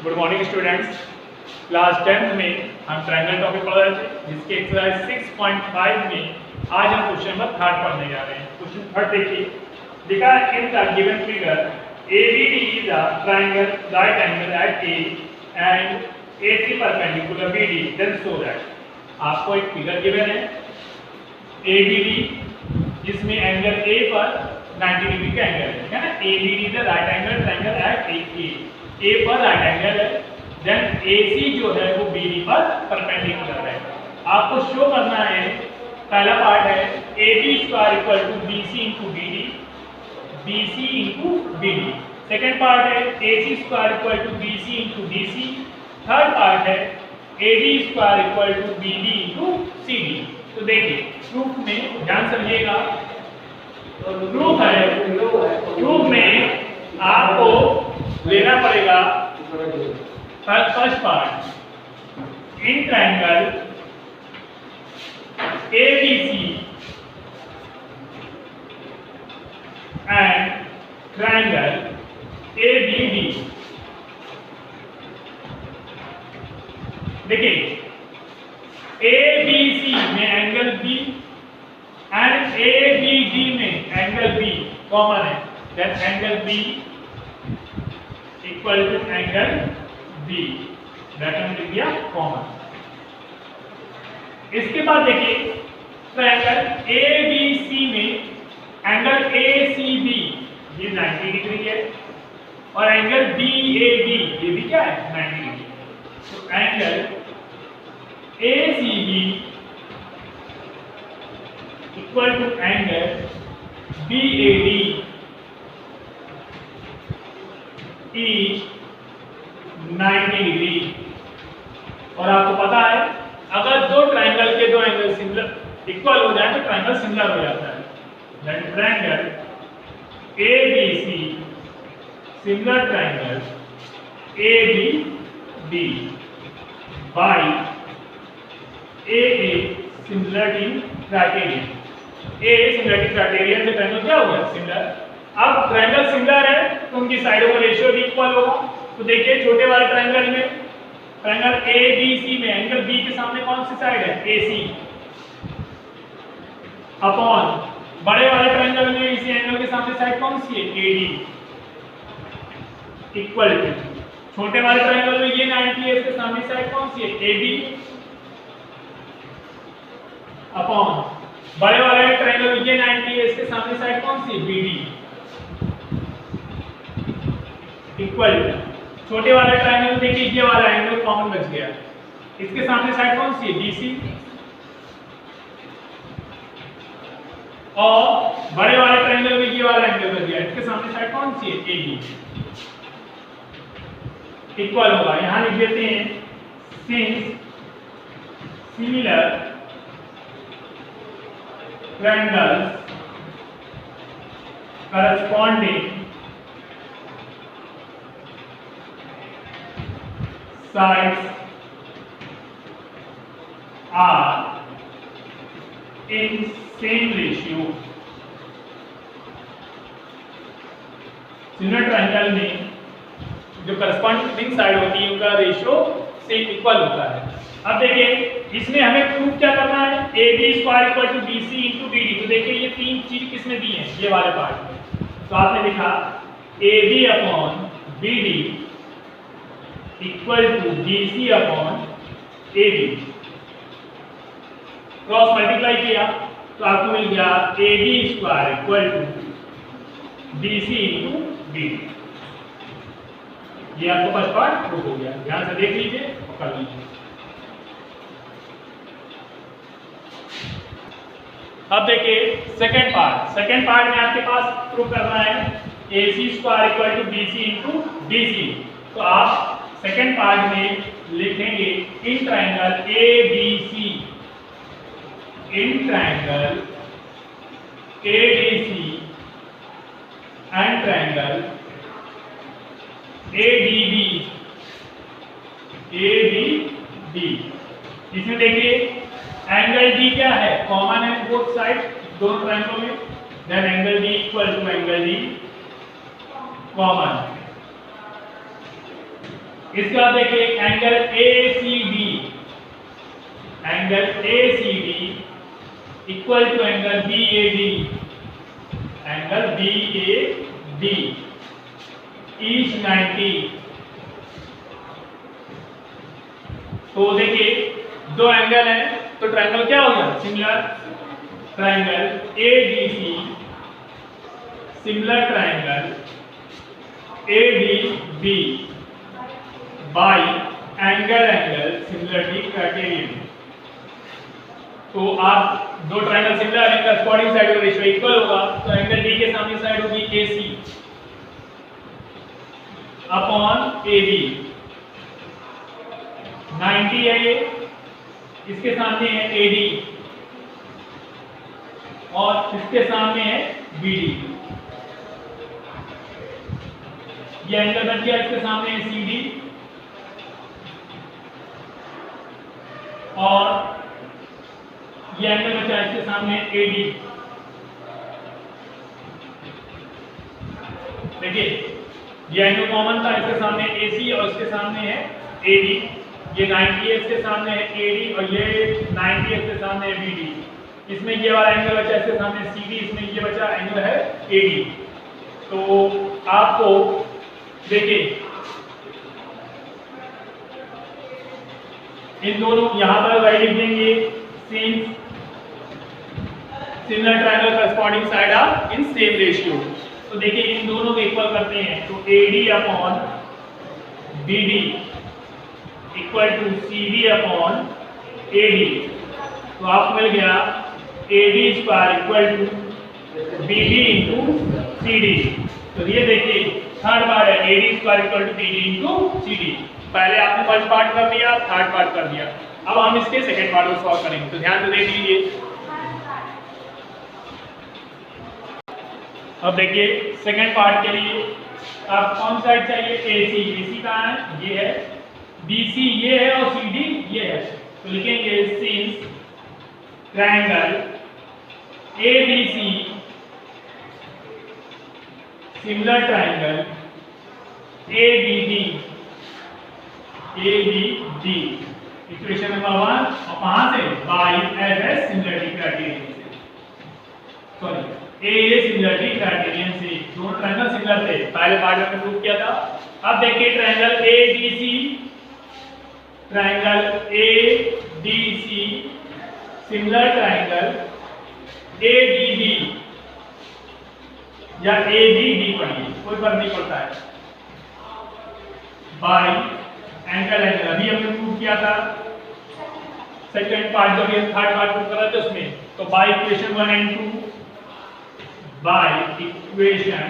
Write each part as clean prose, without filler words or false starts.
Good morning students. Class 10th में हम triangle topic पढ़ रहे थे, जिसके एक्सरसाइज 6.5 में आज हम क्वेश्चन नंबर 3 पढ़ने जा रहे हैं। क्वेश्चन 3 देखिए, लिखा है in the given figure ABD is a triangle right angle at A and AC perpendicular BD, then show that। आपको एक फिगर गिवन है ABD, जिसमें एंगल A पर 90 डिग्री का एंगल है ना। ABD is a right angle triangle at A पर right angle है, देन AC जो है वो BD पर परपेंडिकुलर है। आपको शो करना है, पहला पार्ट है AB square equal to BC into BD, BC into BD। Second part है AC square equal to BC into DC। Third part है AD square equal to BD into CD। तो देखिए प्रूफ में ध्यान समझिएगा, प्रूफ में आपको लेना पड़ेगा first part in triangle ABC and triangle ABD। देखिए ABC में एंगल B एंड ABD में एंगल B कॉमन है, then angle B equal to angle B, that हमने लिख दिया कॉमन। इसके बाद देखिए ट्रायंगल ABC में एंगल ACB ये 90 डिग्री है और एंगल BAD ये भी क्या है 90 डिग्री। तो angle ACB equal to angle BAD is 90 degree. और आपको पता है अगर दो ट्रायंगल के दो एंगल सिमिलर इक्वल हो जाए तो ट्रायंगल सिमिलर हो जाता है। That triangle ABC similar triangle ABD by AA similarity criterion. AA similarity criterion से ट्रायंगल क्या होगा सिमिलर। अब ट्रायंगल सिमिलर है तो उनकी साइडों का रेशियो भी इक्वल होगा। तो देखिए छोटे वाले ट्रायंगल में ट्रायंगल ABC में एंगल B के सामने कौन सी साइड है AC अपॉन बड़े वाले ट्रायंगल में इसी एंगल के सामने साइड कौन सी है AD इक्वल टू छोटे वाले ट्रायंगल में ये 90 है, इसके सामने साइड कौन सी है AB अपॉन बड़े वाले ट्रायंगल में ये 90 है, इसके सामने साइड कौन सी है BD इक्वल टू छोटे वाले ट्रायंगल देखिए ये वाला एंगल कॉमन बच गया, इसके सामने साइड कौन सी है BC और बड़े वाले ट्रायंगल में ये वाला एंगल बच गया, इसके सामने साइड कौन सी है AB इक्वल होगा। यहां लिख देते हैं since similar triangles corresponding sides are in same ratio। Similar triangle में जो करस्पॉन्डिंग साइड होती है उनका रेशियो सेम इक्वल होता है। अब देखिए इसमें हमें प्रूफ क्या करना है AB square equal to BC into BD। तो देखिए ये तीन चीज किसमें दी है ये वाले पार्ट में। तो आपने लिखा AB upon BD equal to BC upon AB, cross multiply किया तो आपको मिल गया AB square equal to BC into BD। ये आपको फर्स्ट पार्ट प्रूफ हो गया, ध्यान से देख लीजिए और कर लीजिए। अब देखिए सेकेंड पार्ट में आपके पास प्रूफ करना है AC square equal to BC into DC। तो आप सेकेंड पार्ट में लिखेंगे in triangle ABC and triangle ABD। इसमें देखिए एंगल D क्या है कॉमन है बोथ साइड दोनों ट्रायंगलों में, then angle D equal to angle D common. इसके बाद देखिए angle ACD, angle ACD equal to angle BAD, angle BAD is 90। तो देखिए दो एंगल है तो ट्रायंगल क्या हो गया, similar triangle ADC, similar triangle ADB bye angle similarity criterion. तो आप दो ट्रायंगल सिमिलर है, कॉरस्पॉन्डिंग साइड का रेशियो इक्वल होगा, तो एंगल डी के सामने साइड होगी AC अपॉन AB, 90 है ये, इसके सामने है AD और इसके सामने है BD, ये एंगल बन गया, इसके सामने है CD और ये एंगल बचा इसके सामने AD। देखिए ये एंगल कॉमन था, इसके सामने AC और इसके सामने है AD, ये 90 है, इसके सामने है AD और ये 90 है, इसके सामने है BD। इसमें ये वाला एंगल बचा इसके सामने CD, इसमें ये बचा एंगल है AD। तो आपको देखिए इन दोनों यहां पर वही लिख देंगे, since similar triangle corresponding side are in same ratio. तो देखिए इन दोनों को इक्वल करते हैं, तो AD upon BD equal to CD upon AD। तो आपको मिल गया AD square equal to BD into CD। तो ये देखिए थर्ड बार है AD square equal to BD into CD। पहले आपने फर्स्ट पार्ट कर दिया, थर्ड पार्ट कर दिया, अब हम इसके सेकंड पार्ट को सॉल्व करेंगे। तो ध्यान से देख लीजिए। अब देखिए सेकंड पार्ट के लिए आप कौन साइड चाहिए, AC कहाँ है, ये है, BC ये है और CD ये है। तो लिखेंगे since triangle ABC similar triangle ABD equation number 1 और कहां से, बाय एस सिमिलरिटी क्राइटेरियन से, सॉरी ए सिमिलरिटी क्राइटेरियन से। दोनों ट्रायंगल सिमिलर थे, पहले पार्ट में प्रूव किया था। अब देखिए triangle ADC, triangle ADC similar triangle ADB या ABD पढ़िए, कोई फर्क नहीं पड़ता है, बाय एंगल अभी हमने प्रूव किया था सेकंड पार्ट, जब ये थर्ड पार्ट प्रूव करा था उसमें, तो bye equation 1 and 2, by equation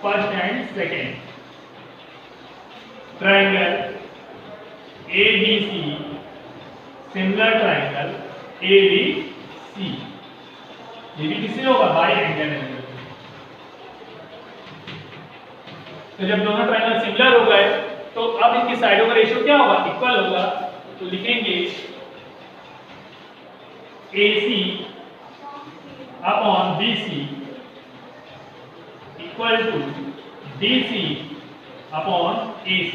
first and second, triangle ABC similar triangle ADC, ये भी किससे होगा, बाय एंगल। तो जब दोनों ट्रायंगल सिमिलर हो गए तो अब इनकी साइडों का रेशियो क्या होगा, इक्वल होगा। तो लिखेंगे AC upon BC equal to DC upon AC,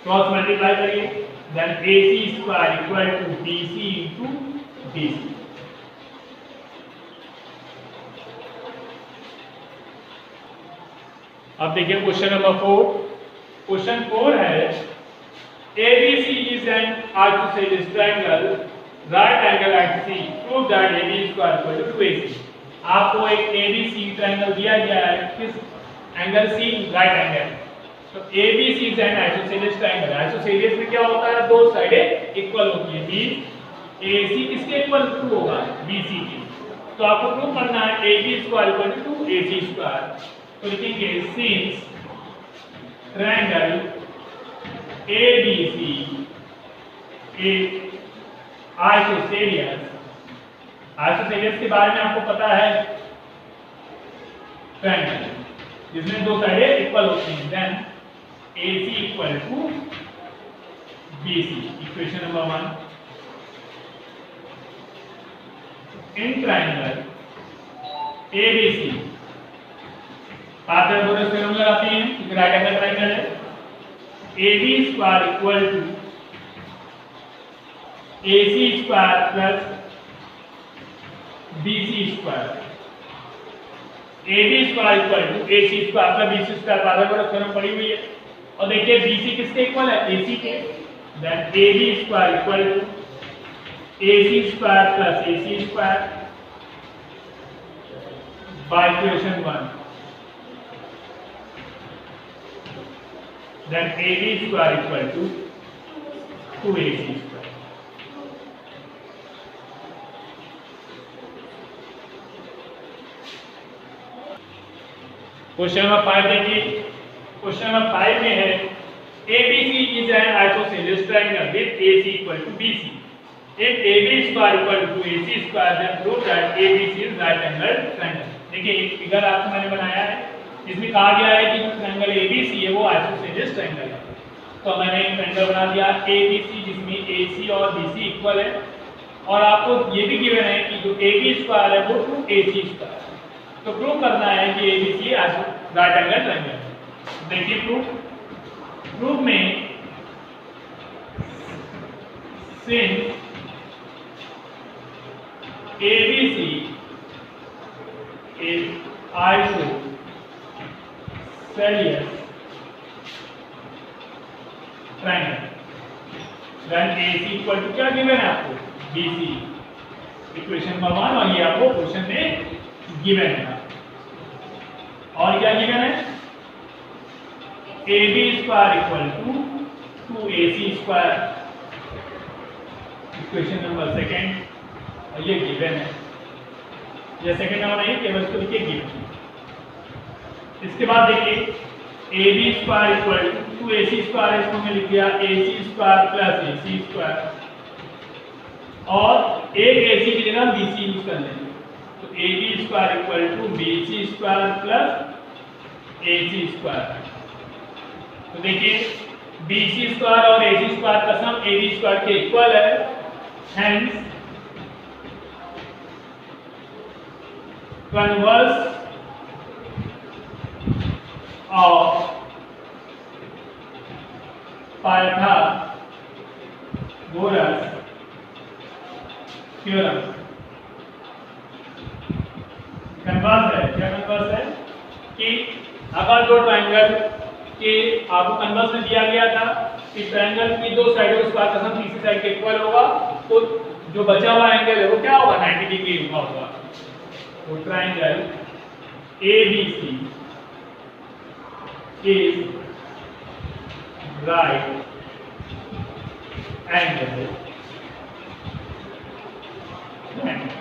cross multiply करिए, then AC square equal to BC into DC। अब देखिए क्वेश्चन नंबर 4। क्वेश्चन 4 है ABC is an isosceles triangle, right angle at C, prove that AB square equal to 2AC। आपको एक ABC triangle दिया गया है, किस एंगल C, राइट एंगल। तो ABC is an isosceles triangle, isosceles में क्या होता है, दो साइडें इक्वल होती है, मींस AC किसके इक्वल टू होगा, BC की। तो आपको प्रूव करना है AB square equal to AC square. तो लिखेंगे सिंस ट्रायंगल ABC एक आइसोसेलियस, आइसोसेलियस के बारे में आपको पता है, ट्रायंगल जिसमें दो साइडें इक्वल होती हैं, then AC equal to BC, equation number 1। In triangle ABC आप जब दोनों थ्योरम लगाते हैं, क्योंकि राइट एंगल ट्रायंगल है, AB square equal to AC square plus BC square. AB square equal to AC square plus BC square Pythagoras theorem पड़ी हुई है। और देखिए BC किसके इक्वल है? AC के। Then AB square equal to AC square plus AC square by equation 1। Then AB square equal to 2AC square। Question number 5 देखिए। Question number 5 में है ABC is an isosceles triangle with AC equal to BC। If AB square equal to AC square then prove that ABC is right angled triangle। देखिए एक figure आपको मैंने बनाया है, इसमें कहा गया है कि जो ट्रायंगल ABC है वो आइसोसेलेस ट्रायंगल है। तो मैंने एक ट्रायंगल बना दिया ABC जिसमें AC और BC इक्वल है, और आपको ये भी गिवन है कि जो AB स्क्वायर है वो 2AC स्क्वायर है। तो प्रूव करना है कि ABC राइट एंगल ट्रायंगल है। देखिए प्रूफ में since ABC is isosceles triangle then AC equal to क्या गिवन है आपको? BC। इक्वेशन नंबर 1 और ये आपको क्वेश्चन में गिवन है। और क्या गिवन है? AB square equal to 2AC square. Equation number 2 और ये गिवन है। ये सेकंड नंबर नहीं, केवल इसको लिखिए गिवन। इसके बाद देखिए AB square equal to 2AC square, इसको मैं लिख दिया AC square plus AC square, और एक AC की जगह BC यूज कर लेंगे। तो AB square equal to BC square plus AC square. तो देखिए BC स्क्वायर और AC स्क्वायर का सम AB स्क्वायर के इक्वल है, hence converse of Pythagoras theorem. Converse है, क्या कन्वर्स है कि अगर दो ट्रायंगल के आपको कन्वर्स में दिया गया था कि ट्रायंगल की दो साइडों का स्क्वायर का सम तीसरी साइड के इक्वल होगा, तो जो बचा हुआ एंगल है वो क्या होगा? 90 डिग्री होगा। तो triangle ABC is right angle triangle।